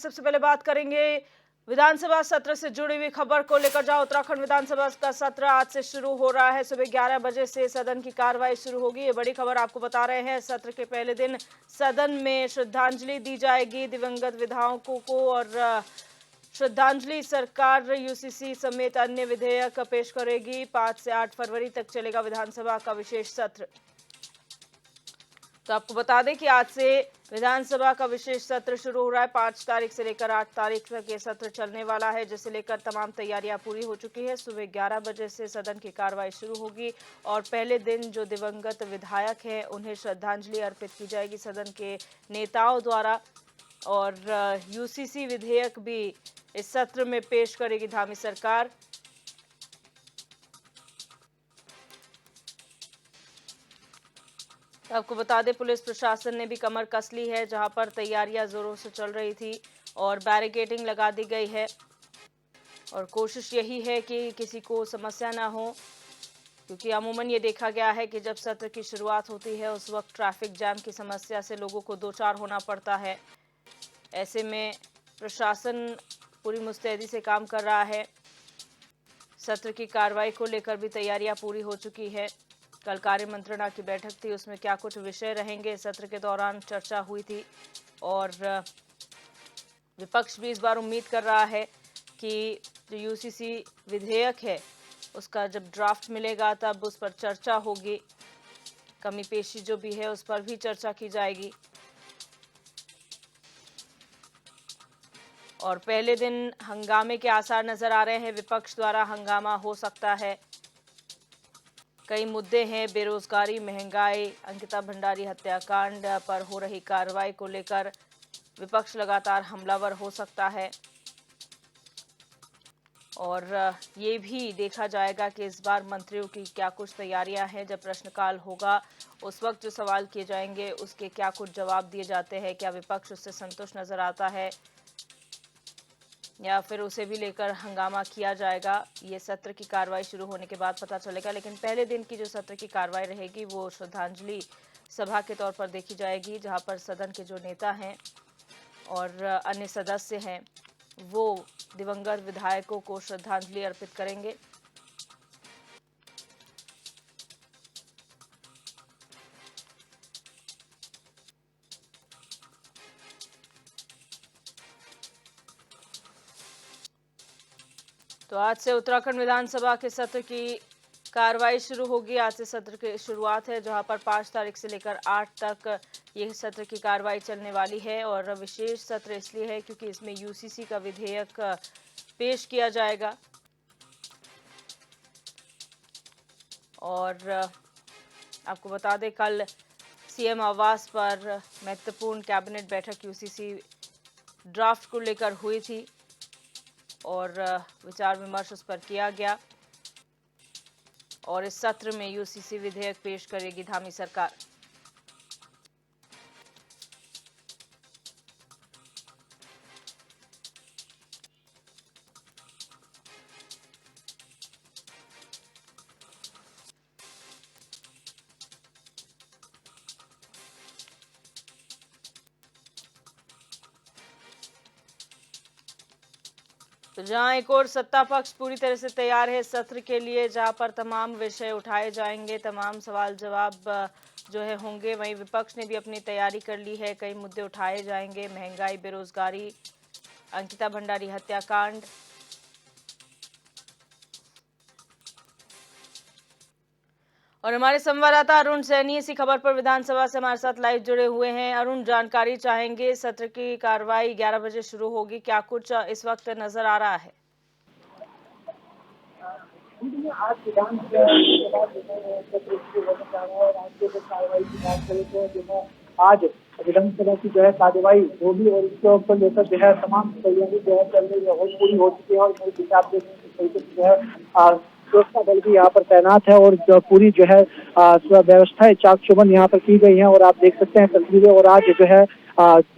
सबसे पहले बात करेंगे विधानसभा सत्र से जुड़ी हुई खबर को लेकर, जहां उत्तराखंड विधानसभा का सत्र आज से शुरू हो रहा है। सुबह 11 बजे से सदन की कार्रवाई शुरू होगी। ये बड़ी खबर आपको बता रहे हैं। सत्र के पहले दिन सदन में श्रद्धांजलि दी जाएगी दिवंगत विधायकों को, और श्रद्धांजलि सरकार यूसीसी समेत अन्य विधेयक पेश करेगी। 5 से 8 फरवरी तक चलेगा विधानसभा का विशेष सत्र। तो आपको बता दें कि आज से विधानसभा का विशेष सत्र शुरू हो रहा है। 5 तारीख से लेकर 8 तारीख तक ये सत्र चलने वाला है, जिसे लेकर तमाम तैयारियां पूरी हो चुकी है। सुबह 11 बजे से सदन की कार्रवाई शुरू होगी और पहले दिन जो दिवंगत विधायक हैं उन्हें श्रद्धांजलि अर्पित की जाएगी सदन के नेताओं द्वारा। और यूसीसी विधेयक भी इस सत्र में पेश करेगी धामी सरकार। आपको बता दें, पुलिस प्रशासन ने भी कमर कस ली है, जहां पर तैयारियां जोरों से चल रही थी और बैरिकेडिंग लगा दी गई है। और कोशिश यही है कि किसी को समस्या ना हो, क्योंकि अमूमन ये देखा गया है कि जब सत्र की शुरुआत होती है उस वक्त ट्रैफिक जैम की समस्या से लोगों को दो चार होना पड़ता है। ऐसे में प्रशासन पूरी मुस्तैदी से काम कर रहा है। सत्र की कार्रवाई को लेकर भी तैयारियां पूरी हो चुकी है। कल कार्य मंत्रणा की बैठक थी, उसमें क्या कुछ विषय रहेंगे सत्र के दौरान चर्चा हुई थी। और विपक्ष भी इस बार उम्मीद कर रहा है कि जो यूसीसी विधेयक है उसका जब ड्राफ्ट मिलेगा तब उस पर चर्चा होगी। कमी पेशी जो भी है उस पर भी चर्चा की जाएगी। और पहले दिन हंगामे के आसार नजर आ रहे हैं। विपक्ष द्वारा हंगामा हो सकता है। कई मुद्दे हैं, बेरोजगारी, महंगाई, अंकिता भंडारी हत्याकांड पर हो रही कार्रवाई को लेकर विपक्ष लगातार हमलावर हो सकता है। और ये भी देखा जाएगा कि इस बार मंत्रियों की क्या कुछ तैयारियां हैं। जब प्रश्नकाल होगा उस वक्त जो सवाल किए जाएंगे उसके क्या कुछ जवाब दिए जाते हैं, क्या विपक्ष उससे संतुष्ट नजर आता है या फिर उसे भी लेकर हंगामा किया जाएगा, ये सत्र की कार्रवाई शुरू होने के बाद पता चलेगा। लेकिन पहले दिन की जो सत्र की कार्रवाई रहेगी वो श्रद्धांजलि सभा के तौर पर देखी जाएगी, जहां पर सदन के जो नेता हैं और अन्य सदस्य हैं वो दिवंगत विधायकों को श्रद्धांजलि अर्पित करेंगे। तो आज से उत्तराखंड विधानसभा के सत्र की कार्रवाई शुरू होगी। आज से सत्र की शुरुआत है, जहां पर 5 तारीख से लेकर 8 तक ये सत्र की कार्रवाई चलने वाली है। और विशेष सत्र इसलिए है क्योंकि इसमें यूसीसी का विधेयक पेश किया जाएगा। और आपको बता दें, कल सीएम आवास पर महत्वपूर्ण कैबिनेट बैठक यूसीसी ड्राफ्ट को लेकर हुई थी और विचार विमर्श उस पर किया गया। और इस सत्र में यूसीसी विधेयक पेश करेगी धामी सरकार। तो जहां एक और सत्ता पक्ष पूरी तरह से तैयार है सत्र के लिए, जहां पर तमाम विषय उठाए जाएंगे, तमाम सवाल जवाब जो है होंगे, वहीं विपक्ष ने भी अपनी तैयारी कर ली है। कई मुद्दे उठाए जाएंगे, महंगाई, बेरोजगारी, अंकिता भंडारी हत्याकांड। और हमारे संवाददाता अरुण सैनी इसी खबर पर विधानसभा से हमारे साथ लाइव जुड़े हुए हैं। अरुण, जानकारी चाहेंगे, सत्र की कार्रवाई 11 बजे शुरू होगी, क्या कुछ इस वक्त नजर आ रहा है? आज विधानसभा आज विधानसभा की जो है कार्यवाही होगी और इसके ऊपर लेकर जो है तमाम तैयारी जो है चल रही है, पूरी हो चुकी है। और मेरे हिसाब से जो है सुरक्षा बल भी यहाँ पर तैनात है और जो पूरी जो है व्यवस्थाएं चाक चौबंद यहाँ पर की गई है। और आप देख सकते हैं तस्वीरें। और आज जो है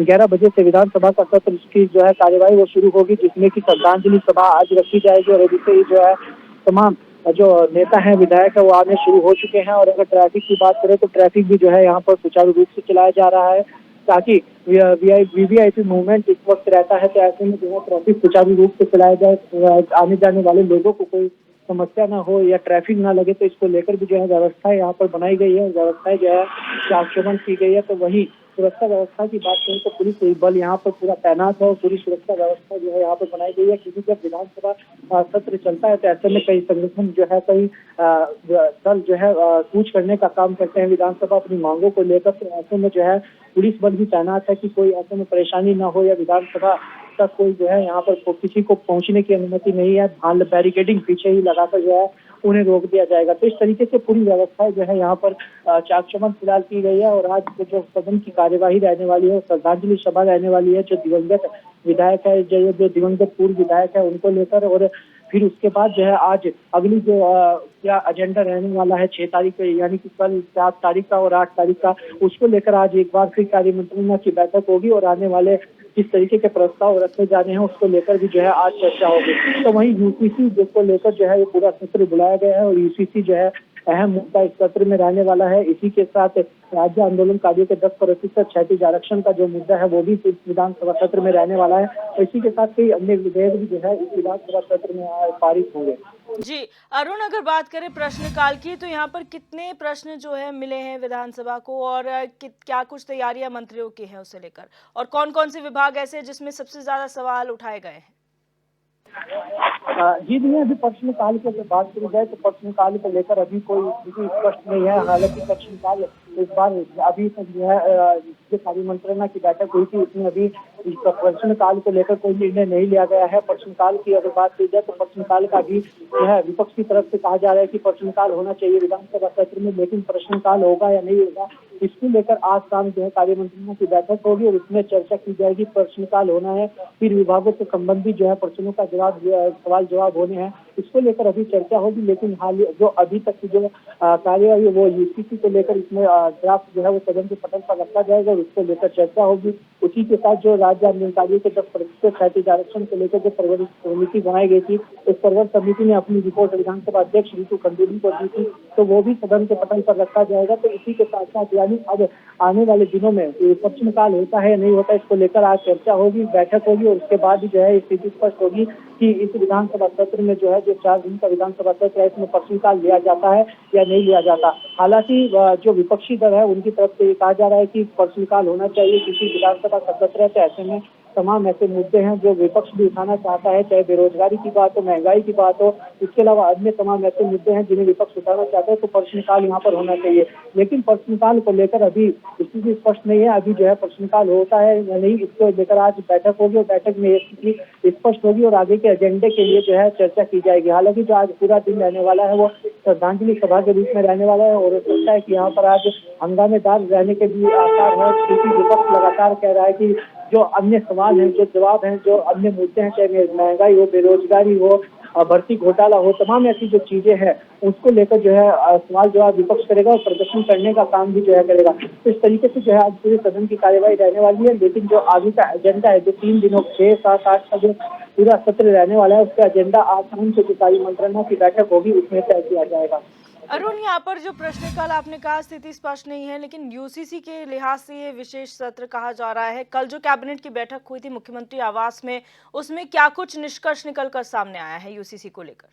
11 बजे से विधानसभा का सत्र की जो है कार्यवाही वो शुरू होगी, जिसमें की श्रद्धांजलि सभा आज रखी जाएगी। और अभी से ही जो है तमाम जो नेता हैं, विधायक है, वो आने शुरू हो चुके हैं। और अगर ट्रैफिक की बात करें तो ट्रैफिक भी जो है यहाँ पर सुचारू रूप से चलाया जा रहा है। ताकि वीवीआईपी मूवमेंट इस वक्त रहता है, तो ऐसे में जो है ट्रैफिक सुचारू रूप से चलाया जाए, आने जाने वाले लोगों को कोई समस्या ना हो या ट्रैफिक ना लगे, तो इसको लेकर भी जो है व्यवस्था यहाँ पर बनाई गई है, व्यवस्थाएं जो है चाक-चौबंद की गई है। तो वही सुरक्षा व्यवस्था की बात करें तो पुलिस बल यहाँ पर पूरा तैनात है और पूरी सुरक्षा व्यवस्था जो है यहाँ पर बनाई गई है, क्योंकि जब विधानसभा सत्र चलता है तो ऐसे में कई संगठन जो है, कई दल जो है कूच करने का काम करते हैं विधानसभा अपनी मांगों को लेकर। तो ऐसे में जो है पुलिस बल भी तैनात है कि कोई ऐसे में परेशानी ना हो या विधानसभा तक कोई जो है यहाँ पर किसी को पहुंचने की अनुमति नहीं है। बैरिकेडिंग पीछे ही लगाकर जो है उन्हें रोक दिया जाएगा। तो इस तरीके से पूरी व्यवस्था जो है यहाँ पर चाक-चौबंद फिलहाल की गई है। और आज जो सदन की कार्यवाही रहने वाली है, श्रद्धांजलि सभा रहने वाली है, जो दिवंगत विधायक है, जो दिवंगत पूर्व विधायक है उनको लेकर, और फिर उसके बाद जो है आज अगली जो क्या एजेंडा रहने वाला है 6 तारीख को, यानी कि कल 7 तारीख का और 8 तारीख का, उसको लेकर आज एक बार फिर कार्यमंत्रणा की बैठक होगी और आने वाले किस तरीके के प्रस्ताव रखे जाने हैं उसको लेकर भी जो है आज चर्चा होगी। तो वहीं यूसीसी जिसको लेकर जो है ये पूरा सत्र बुलाया गया है और यूसीसी जो है अहम मुद्दा इस सत्र में रहने वाला है। इसी के साथ राज्य आंदोलनकारियों के 10% क्षैतिज आरक्षण का जो मुद्दा है वो भी इस विधानसभा सत्र में रहने वाला है। और इसी के साथ कई अन्य विधेयक भी जो है इस विधानसभा सत्र में पारित होंगे। जी अरुण, अगर बात करें प्रश्नकाल की, तो यहाँ पर कितने प्रश्न जो है मिले हैं विधानसभा को, और क्या कुछ तैयारियां मंत्रियों की है उसे लेकर, और कौन कौन से विभाग ऐसे हैं जिसमें सबसे ज्यादा सवाल उठाए गए हैं? जी नहीं, अभी प्रश्नकाल की अगर बात करी जाए तो प्रश्नकाल को लेकर अभी कोई स्थिति स्पष्ट नहीं है। हालांकि प्रश्नकाल इस बार अभी तक जो है जो कार्यमंत्रणा की बैठक हुई थी उसमें अभी प्रश्नकाल को लेकर कोई निर्णय नहीं लिया गया है। प्रश्नकाल की अगर बात की जाए तो प्रश्नकाल का भी जो है विपक्ष की तरफ से कहा जा रहा है कि प्रश्नकाल होना चाहिए विधानसभा सत्र में, लेकिन प्रश्नकाल होगा या नहीं होगा इसको लेकर आज शाम जो है कार्यमंत्रणा की बैठक होगी और उसमें चर्चा की जाएगी। प्रश्नकाल होना है, फिर विभागों से संबंधित जो है प्रश्नों का सवाल जवाब होने हैं, इसको लेकर अभी चर्चा होगी। लेकिन हाल जो अभी तक की जो कार्यवाही है वो यूसीसी को लेकर इसमें ड्राफ्ट जो है वो सदन के पटल पर रखा जाएगा और उसको लेकर चर्चा होगी। उसी के साथ जो राज्य आंदोलनकारियों के 10% क्षैतिज आरक्षण को लेकर जो प्रवर समिति बनाई गई थी, उस प्रवर समिति ने अपनी रिपोर्ट विधानसभा अध्यक्ष ऋतु खंडूरी को दी थी, तो वो भी सदन के पटल पर रखा जाएगा। तो इसी के साथ साथ यानी अब आने वाले दिनों में प्रश्नकाल होता है या नहीं होता इसको लेकर आज चर्चा होगी, बैठक होगी और उसके बाद जो है स्थिति स्पष्ट होगी कि इस विधानसभा सत्र में जो है जो 4 दिन का विधानसभा सत्र है इसमें प्रश्नकाल लिया जाता है या नहीं लिया जाता। हालांकि जो विपक्षी दल है उनकी तरफ से ये कहा जा रहा है कि प्रश्नकाल होना चाहिए, क्योंकि विधानसभा का सत्र है तो ऐसे में तमाम ऐसे मुद्दे हैं जो विपक्ष भी उठाना चाहता है, चाहे बेरोजगारी की बात हो, महंगाई की बात हो, इसके अलावा अन्य तमाम ऐसे मुद्दे हैं जिन्हें विपक्ष उठाना चाहता है, तो प्रश्नकाल यहाँ पर होना चाहिए। लेकिन प्रश्नकाल को लेकर अभी स्थिति स्पष्ट नहीं है, अभी जो है प्रश्नकाल होता है या नहीं इसको लेकर आज बैठक होगी और बैठक में स्थिति स्पष्ट होगी और आगे के एजेंडे के लिए जो है चर्चा की जाएगी। हालांकि जो आज पूरा दिन रहने वाला है वो श्रद्धांजलि सभा के रूप में रहने वाला है और सोचता है कि यहाँ पर आज हंगामेदार रहने के भी आसार है, क्योंकि विपक्ष लगातार कह रहा है कि जो अन्य सवाल हैं, जो जवाब हैं, जो अन्य मुद्दे हैं, चाहे महंगाई हो, बेरोजगारी हो, भर्ती घोटाला हो, तमाम ऐसी जो चीजें हैं उसको लेकर जो है सवाल जवाब विपक्ष करेगा और प्रदर्शन करने का काम भी जो है करेगा। तो इस तरीके से जो है आज पूरे सदन की कार्यवाही रहने वाली है। लेकिन जो आगे का एजेंडा है, जो 3 दिनों 6, 7, 8 का जो पूरा सत्र रहने वाला है उसका एजेंडा आज शाम से जो कार्यमंत्रणा की बैठक होगी उसमें तय किया जाएगा। अरुण, यहाँ पर जो प्रश्नकाल आपने कहा स्थिति स्पष्ट नहीं है, लेकिन यूसीसी के लिहाज से ये विशेष सत्र कहा जा रहा है। कल जो कैबिनेट की बैठक हुई थी मुख्यमंत्री आवास में, उसमें क्या कुछ निष्कर्ष निकलकर सामने आया है यूसीसी को लेकर?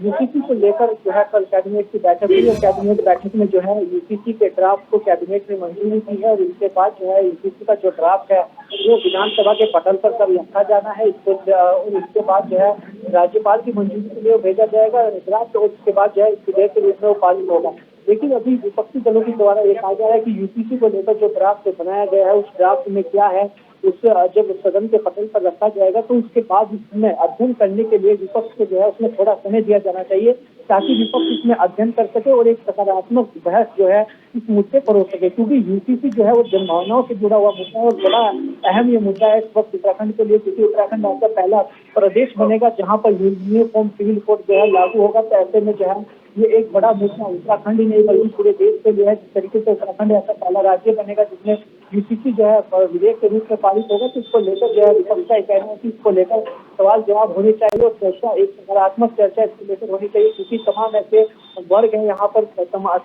यूसीसी को लेकर जो है कल कैबिनेट की बैठक हुई और कैबिनेट बैठक में जो है यूसीसी के ड्राफ्ट को कैबिनेट ने मंजूरी दी है और इसके बाद जो है यूसीसी का जो ड्राफ्ट है वो विधानसभा के पटल पर कल रखा जाना है। इसके बाद जो है राज्यपाल की मंजूरी के लिए भेजा जाएगा ड्राफ्ट और उसके बाद जो है इस विधेयक के रूप में वो पारित होगा। लेकिन अभी विपक्षी दलों के द्वारा ये कहा जा रहा है कि यूसीसी को लेकर जो ड्राफ्ट बनाया गया है उस ड्राफ्ट में क्या है उससे जब सदन के पटल पर रखा जाएगा तो उसके बाद इसमें अध्ययन करने के लिए विपक्ष को जो है उसमें थोड़ा समय दिया जाना चाहिए, ताकि विपक्ष इसमें अध्ययन कर सके और एक सकारात्मक बहस जो है इस मुद्दे पर हो सके। क्योंकि यूसीसी जो है वो जनभावनाओं से जुड़ा हुआ मुद्दा है और बड़ा अहम ये मुद्दा है इस वक्त उत्तराखंड के लिए, क्योंकि उत्तराखंड ऐसा पहला प्रदेश बनेगा जहाँ पर यूनिफॉर्म सिविल कोड जो है लागू होगा। तो ऐसे में जो है ये एक बड़ा मुद्दा उत्तराखंड ही नहीं बल्कि पूरे देश के लिए है। जिस तरीके से उत्तराखंड ऐसा पहला राज्य बनेगा जिसमें यूसीसी जो है विधेयक के रूप में पारित होगा, तो इसको लेकर जो है विपक्ष का कहना है कि इसको लेकर सवाल जवाब होने चाहिए और चर्चा, एक सकारात्मक चर्चा इसको लेकर होनी चाहिए, क्योंकि तमाम ऐसे वर्ग है यहाँ पर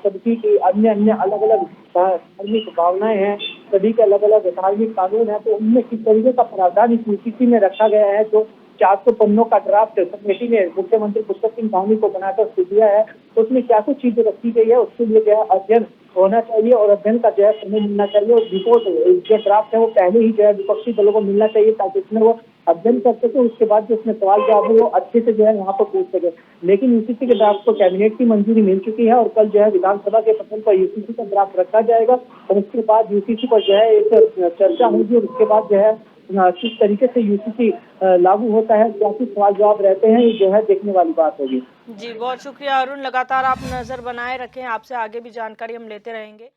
सभी की अन्य अन्य अलग अलग धार्मिक भावनाएं हैं, सभी के अलग अलग धार्मिक कानून है, तो उनमें किस तरीके का प्रावधान इस यूसीसी में रखा गया है, जो 400 पन्नों का ड्राफ्ट कमेटी ने मुख्यमंत्री पुष्कर सिंह धामी को बनाकर दिया है, तो उसमें क्या कुछ चीजें रखी गई है, उसके लिए जो है अध्ययन होना चाहिए और अध्ययन का जो है समय मिलना चाहिए और रिपोर्ट जो ड्राफ्ट है वो पहले ही जो है विपक्षी दलों को मिलना चाहिए, ताकि उसमें वो अध्ययन कर सके, उसके बाद जो उसमें सवाल जवाब है वो अच्छे से जो है यहाँ पर पूछ सके। लेकिन यूसीसी के ड्राफ्ट को कैबिनेट की मंजूरी मिल चुकी है और कल जो है विधानसभा के पटल पर यूसीसी का ड्राफ्ट रखा जाएगा और उसके बाद यूसीसी पर जो है एक चर्चा होगी और उसके बाद जो है किस तरीके से यूसीसी लागू होता है, क्या कुछ सवाल जवाब रहते हैं, ये जो है देखने वाली बात होगी। जी बहुत शुक्रिया अरुण, लगातार आप नजर बनाए रखें, आपसे आगे भी जानकारी हम लेते रहेंगे।